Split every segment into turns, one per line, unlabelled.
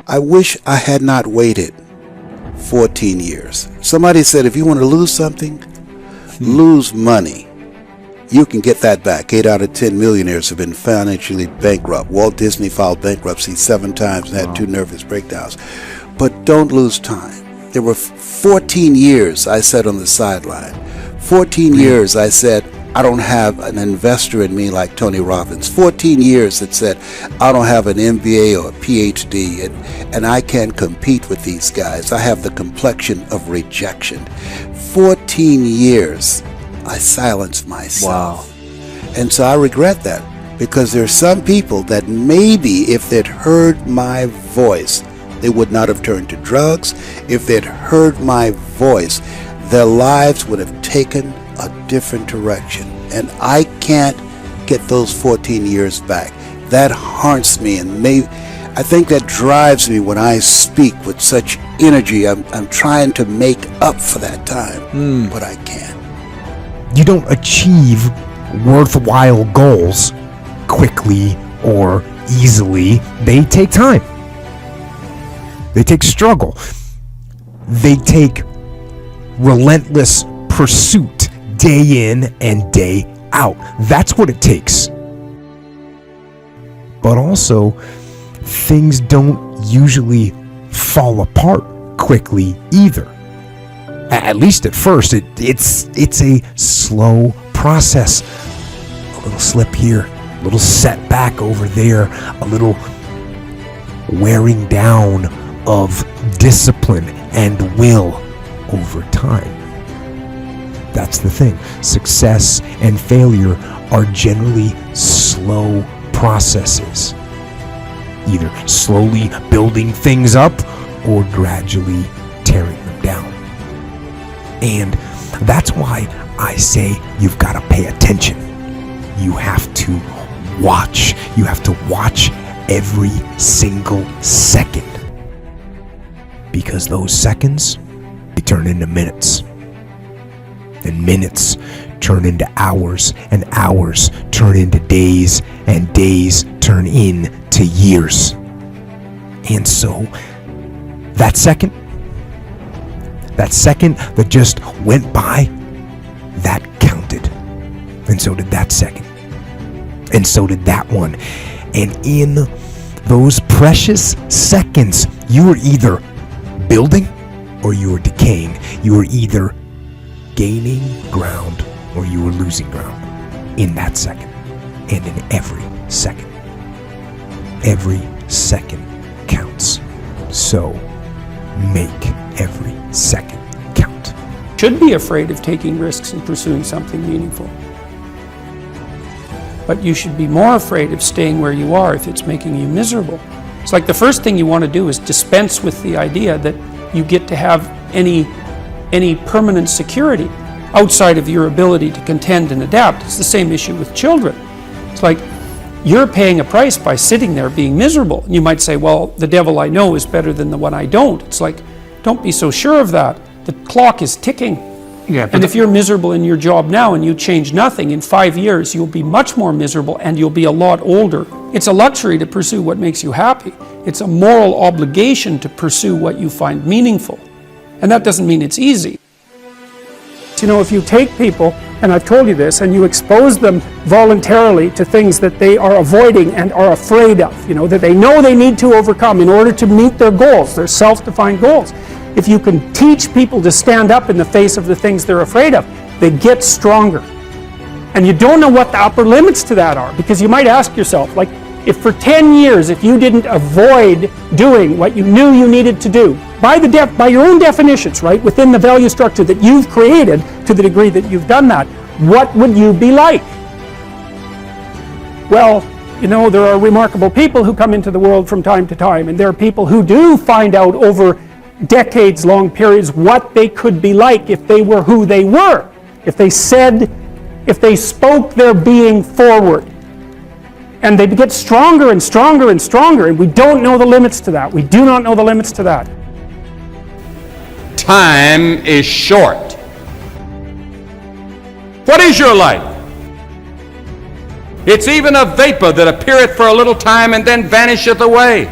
I wish I had not waited 14 years. Somebody said if you want to lose something, lose money. You can get that back. 8 out of 10 millionaires have been financially bankrupt. Walt Disney filed bankruptcy 7 times and had 2 nervous breakdowns. But don't lose time. There were 14 years I sat on the sideline. 14 years I said, I don't have an investor in me like Tony Robbins. 14 years that said, I don't have an MBA or a PhD, and I can't compete with these guys. I have the complexion of rejection. 14 years I silenced myself. Wow. And so I regret that, because there are some people that maybe if they'd heard my voice, they would not have turned to drugs. If they'd heard my voice, their lives would have taken a different direction. And I can't get those 14 years back. That haunts me, and I think that drives me when I speak with such energy. I'm trying to make up for that time, but I can't.
You don't achieve worthwhile goals quickly or easily. They take time. They take struggle. They take relentless pursuit, day in and day out. That's what it takes. But also, things don't usually fall apart quickly either. At least at first, it's a slow process. A little slip here, a little setback over there, a little wearing down of discipline and will over time. That's the thing. Success and failure are generally slow processes. Either slowly building things up or gradually tearing them down. And that's why I say you've got to pay attention. You have to watch. You have to watch every single second. Because those seconds, they turn into minutes. And minutes turn into hours, and hours turn into days, and days turn into years. And so, that second that just went by, that counted. And so did that second. And so did that one. And in those precious seconds, you were either building or you were decaying. You were either gaining ground or you were losing ground in that second, and in every second. Every second counts. So make every second count.
Should be afraid of taking risks and pursuing something meaningful. But you should be more afraid of staying where you are if it's making you miserable. It's like the first thing you want to do is dispense with the idea that you get to have any permanent security outside of your ability to contend and adapt. It's the same issue with children. It's like you're paying a price by sitting there being miserable. And you might say, well, the devil I know is better than the one I don't. It's like, don't be so sure of that. The clock is ticking.
Yeah,
and if you're miserable in your job now and you change nothing, in 5 years you'll be much more miserable and you'll be a lot older. It's a luxury to pursue what makes you happy. It's a moral obligation to pursue what you find meaningful. And that doesn't mean it's easy. You know, if you take people, and I've told you this, and you expose them voluntarily to things that they are avoiding and are afraid of, you know, that they know they need to overcome in order to meet their goals, their self-defined goals. If you can teach people to stand up in the face of the things they're afraid of, they get stronger. And you don't know what the upper limits to that are, because you might ask yourself, like, if for 10 years, if you didn't avoid doing what you knew you needed to do, by your own definitions, right, within the value structure that you've created, to the degree that you've done that, what would you be like? Well, you know, there are remarkable people who come into the world from time to time, and there are people who do find out over decades-long periods what they could be like if they were who they were, if they spoke their being forward. And they get stronger and stronger and stronger, and we don't know the limits to that. We do not know the limits to that.
Time is short. What is your life? It's even a vapor that appeareth for a little time and then vanisheth away.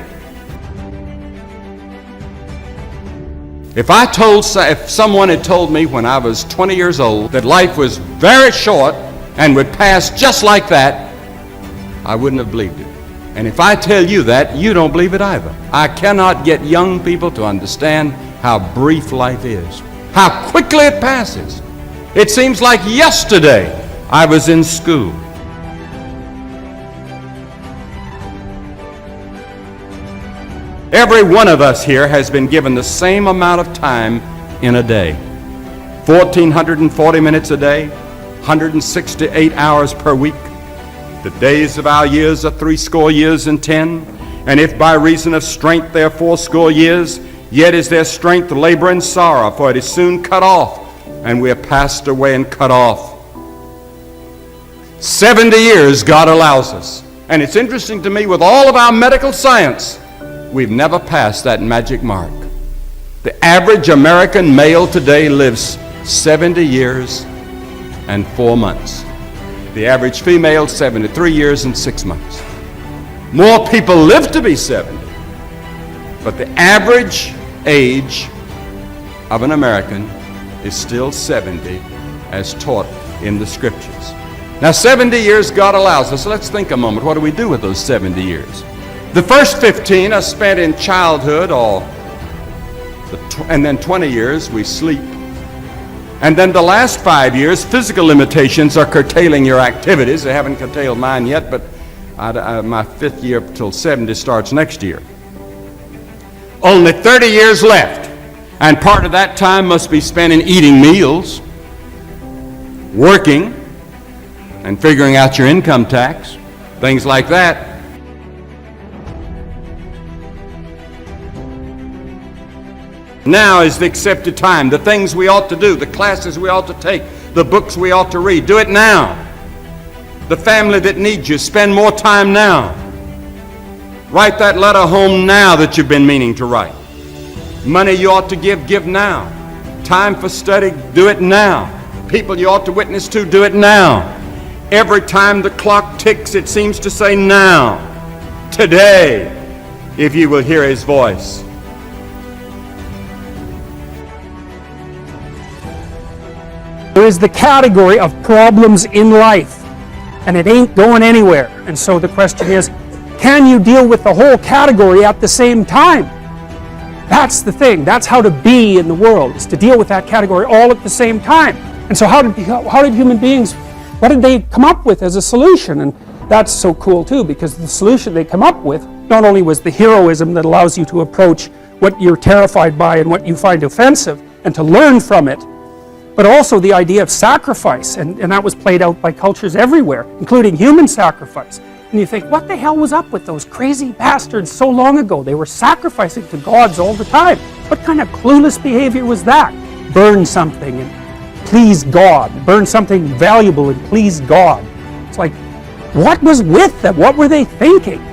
If someone had told me when I was 20 years old that life was very short and would pass just like that, I wouldn't have believed it. And if I tell you that, you don't believe it either. I cannot get young people to understand how brief life is, how quickly it passes. It seems like yesterday I was in school. Every one of us here has been given the same amount of time in a day. 1,440 minutes a day, 168 hours per week. The days of our years are 80 years and 10. And if by reason of strength they are 80 years, yet is their strength labor and sorrow, for it is soon cut off, and we are passed away and cut off. 70 years God allows us. And it's interesting to me, with all of our medical science, we've never passed that magic mark. The average American male today lives 70 years and 4 months. The average female, 73 years and 6 months. More people live to be 70, but the average age of an American is still 70 as taught in the Scriptures. Now, 70 years God allows us. Let's think a moment. What do we do with those 70 years? The first 15 are spent in childhood, and then 20 years we sleep. And then the last 5 years, physical limitations are curtailing your activities. They haven't curtailed mine yet, but my 5th year till 70 starts next year. Only 30 years left, and part of that time must be spent in eating meals, working, and figuring out your income tax, things like that. Now is the accepted time. The things we ought to do, the classes we ought to take, the books we ought to read, do it now. The family that needs you, spend more time now. Write that letter home now that you've been meaning to write. Money you ought to give now. Time for study, do it now. People you ought to witness to, do it now. Every time the clock ticks, it seems to say now, today, if you will hear His voice.
There is the category of problems in life, and it ain't going anywhere. And so the question is, can you deal with the whole category at the same time? That's the thing. That's how to be in the world, is to deal with that category all at the same time. And so how did human beings, what did they come up with as a solution? And that's so cool too, because the solution they come up with not only was the heroism that allows you to approach what you're terrified by and what you find offensive and to learn from it, but also the idea of sacrifice, and that was played out by cultures everywhere, including human sacrifice. And you think, what the hell was up with those crazy bastards so long ago? They were sacrificing to gods all the time. What kind of clueless behavior was that? Burn something and please God. Burn something valuable and please God. It's like, what was with them? What were they thinking?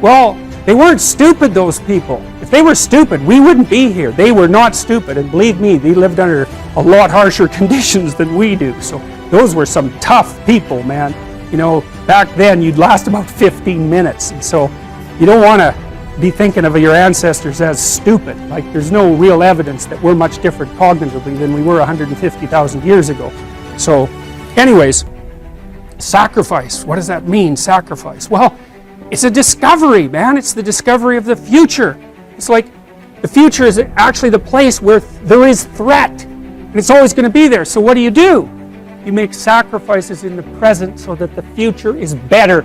Well, they weren't stupid, those people. If they were stupid, we wouldn't be here. They were not stupid, and believe me, they lived under a lot harsher conditions than we do. So those were some tough people, man. You know, back then you'd last about 15 minutes, and so you don't want to be thinking of your ancestors as stupid. Like, there's no real evidence that we're much different cognitively than we were 150,000 years ago. So anyways, sacrifice. What does that mean, sacrifice? Well, it's a discovery, man. It's the discovery of the future. It's like the future is actually the place where there is threat, and it's always going to be there. So what do? You make sacrifices in the present so that the future is better.